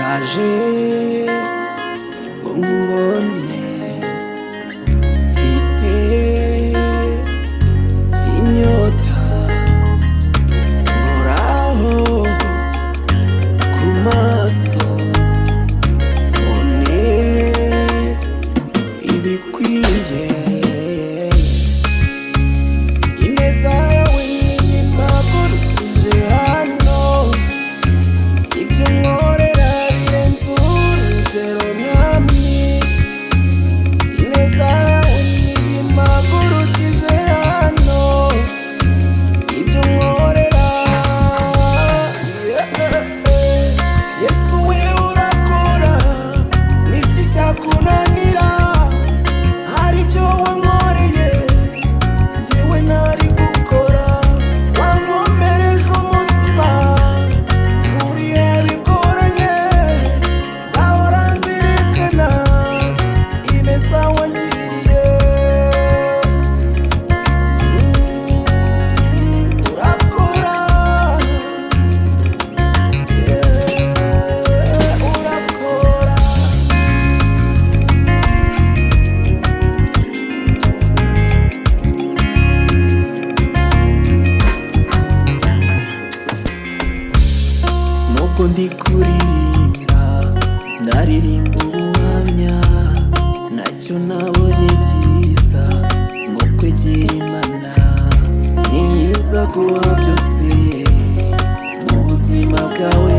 naje ngo nkubone mfite inyota nkoraho ku maso mbone ibikwiye ineza yawe niyimagurukije hano ibyo nkorera birenze urugero mwami ineza yawe niyimagurukije hano ibyo nkorera Yesu we urakora niki cyakunanira hari ibyo wankoreye njyewe ntari gukora wankomereje umutima muri bigoranye nzahora nzirikana ineza wangiriye urakora urakora nubwo ndi kuririmba ndaririmba ubuhamya nacyo nabonye cyiza nko kwegera Imana niyiza guha byose mu buzima bwawe